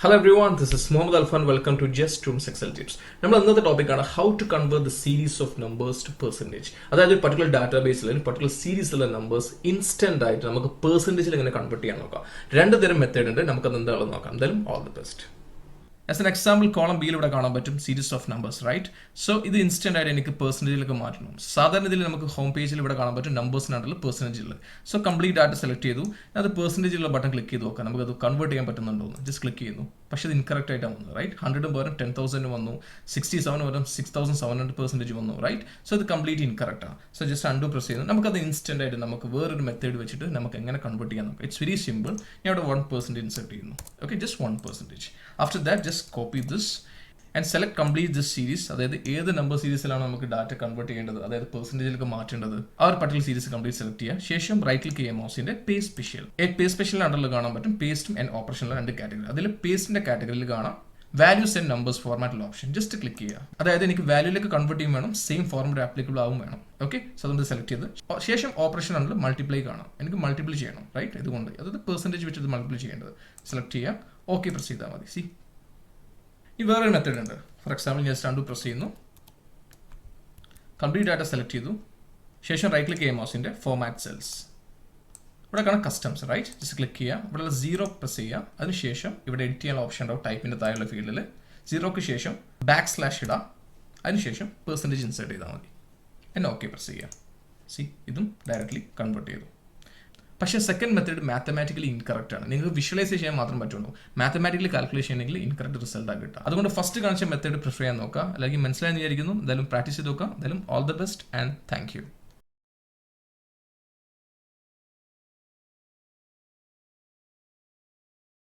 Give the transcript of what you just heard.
Hello everyone, this is Mohammed Alfan. Welcome to Just Rooms Excel Tips. നമ്മൾ ഇന്നത്തെ ടോപ്പിക്കാണ് how to convert the series of numbers to percentage. അതായത് ഒരു particular ഡാറ്റാബേസിൽ ഒരു particular സീരീസിലുള്ള numbers instant ആയിട്ട് നമുക്ക് പെർസെൻറ്റേജിൽ എങ്ങനെ കൺവേർട്ട് ചെയ്യാൻ നോക്കാം. രണ്ട് തരം മെത്തേഡ് ഉണ്ട്, നമുക്കത് എന്താണെന്ന് നോക്കാം. എന്തായാലും all the best. As an example column ബിയിൽ ഇവിടെ കാണാൻ പറ്റും series of numbers, right? So ഇത് ഇൻസ്റ്റന്റ് ആയിട്ട് എനിക്ക് പെർസെൻറ്റേജിലേക്ക് മാറ്റണം. സാധാരണ ഇതിൽ നമുക്ക് ഹോം പേജിൽ ഇവിടെ കാണാൻ പറ്റും നമ്പേഴ്സിനാണല്ലോ പെർസെൻറ്റേജിൽ. സോ കംപ്ലീറ്റ് ഡാറ്റ സെലക്ട് ചെയ്തു, അത് പെർസെൻറ്റേജിലുള്ള ബട്ടൺ ക്ലിക്ക് ചെയ്ത് നോക്കാം, നമുക്കത് കൺവേർട്ട് ചെയ്യാൻ പറ്റുന്നുണ്ടോ എന്ന് ജസ്റ്റ് ക്ലിക്ക് ചെയ്യുന്നു. പക്ഷേ ഇത് ഇൻകറക്റ്റ് ആയിട്ടാണ് വന്നത്, റൈറ്റ്? 100 പകരം 10,000 വന്നു, 67 പകരം 6,700% വന്നു, റൈറ്റ്? സോ ഇത് കംപ്ലീറ്റ് ഇൻകറക്റ്റ് ആണ്. സോ ജസ്റ്റ് അൺഡു പ്രസ് ചെയ്യുന്നു. നമുക്കത് ഇൻസ്റ്റന്റ് ആയിട്ട് നമുക്ക് വേറൊരു മെത്തേഡ് വെച്ചിട്ട് നമുക്ക് എങ്ങനെ കൺവേർട്ട് ചെയ്യാൻ നോക്കാം. It's very simple. ഞാൻ ഇവിടെ 1% ഇൻസെർട്ട് ചെയ്യുന്നു. Okay, just 1%. After that just copy this and select complete this series. അതായത് ഏത് നമ്പർ സീരീസിലാണ് നമുക്ക് ഡാറ്റ കൺവേർട്ട് ചെയ്യേണ്ടത്, അതായത് പെർസെൻറ്റേജിലേക്ക് മാറ്റേണ്ടത്, ആ ഒരു പർട്ടിക്കുലർ സീരീസ് കംപ്ലീറ്റ് സെലക്ട് ചെയ്യുക. ശേഷം റൈറ്റ് ക്ലിക്ക് ചെയ്യുക മൗസിന്റെ പേസ്റ്റ് സ്പെഷ്യൽ. പേസ്റ്റ് സ്പെഷ്യൽ അണ്ടറിൽ കാണാൻ പറ്റും പേസ്റ്റും ആൻഡ് ഓപ്പറേഷനിലെ രണ്ട് കാറ്റഗറി. അതിൽ പേസ്റ്റിന്റെ കാറ്റഗറിയിൽ കാണാം വാല്യൂസ് ആൻഡ് നമ്പേഴ്സ് ഫോർമാറ്റിൽ ഓപ്ഷൻ. ജസ്റ്റ് ക്ലിക്ക് ചെയ്യുക. അതായത് എനിക്ക് വാല്യൂലേക്ക് കൺവേർട്ട് ചെയ്യും വേണം, സെയിം ഫോർമാറ്റ് ആപ്ലിക്കബിൾ ആവും വേണം. ഓക്കെ, സോ നമ്മൾ സെലക്ട് ചെയ്ത് ശേഷം ഓപ്പറേഷൻ അണ്ടർ മൾട്ടിപ്ലൈ കാണാം. എനിക്ക് മൾട്ടിപ്ലൈ ചെയ്യണം, റൈറ്റ്? ഇതുകൊണ്ട് അതായത് പെർസെൻറ്റേജ് വെച്ചിട്ട് മൾട്ടിപ്ലൈ ചെയ്യേണ്ടത്. സെലക്ട് ചെയ്യുക, ഓക്കെ പ്രസ് ചെയ്താൽ മതി. സി ഈ വേറൊരു മെത്തേഡ് ഉണ്ട്. For example just unto press ചെയ്യുന്നു, കംപ്ലീറ്റ് ഡാറ്റ സെലക്ട് ചെയ്തു, ശേഷം റൈറ്റ് ക്ലിക്ക് ചെയ്യുക മൗസിന്റെ ഫോർമാറ്റ് സെൽസ്. ഇവിടെ കാണാം കസ്റ്റംസ്, റൈറ്റ്? ജസ്റ്റ് ക്ലിക്ക് ചെയ്യുക, ഇവിടെ 0 പ്രസ് ചെയ്യുക. അതിനുശേഷം ഇവിടെ എഡിറ്റ് ചെയ്യാനുള്ള ഓപ്ഷൻ ഉണ്ടാവും ടൈപ്പിന്റെ താഴെയുള്ള ഫീൽഡിൽ. 0ക്ക് ശേഷം \/ ഇടുക, അതിനുശേഷം പെർസെൻറ്റേജ് ഇൻസേർട്ട് ചെയ്താൽ മതി. എന്നെ ഓക്കെ പ്രസ് ചെയ്യുക. സി ഇതും ഡയറക്ട്ലി കൺവേർട്ട് ചെയ്തു. പക്ഷേ സെക്കൻഡ് മെത്തേഡ് മാത്തമാറ്റിക്കലി ഇൻകറക്റ്റ് ആണ്. നിങ്ങൾക്ക് വിഷ്വലൈസ് ചെയ്യാൻ മാത്രം പറ്റുള്ളൂ. മാത്തമാറ്റിക്കലി കാൽക്കുലേഷൻ ചെയ്യണമെങ്കിൽ ഇൻകറക്റ്റ് റിസൾട്ട് ആണ് കിട്ടുക. അതുകൊണ്ട് ഫസ്റ്റ് കാണിച്ച മെത്തേഡ് പ്രിഫർ ചെയ്യാൻ നോക്കുക. അല്ലെങ്കിൽ മനസ്സിലായെന്ന് വിചാരിക്കുന്നു. എന്തായാലും പ്രാക്ടീസ് ചെയ്ത് നോക്കുക. എന്തായാലും all the best and thank you.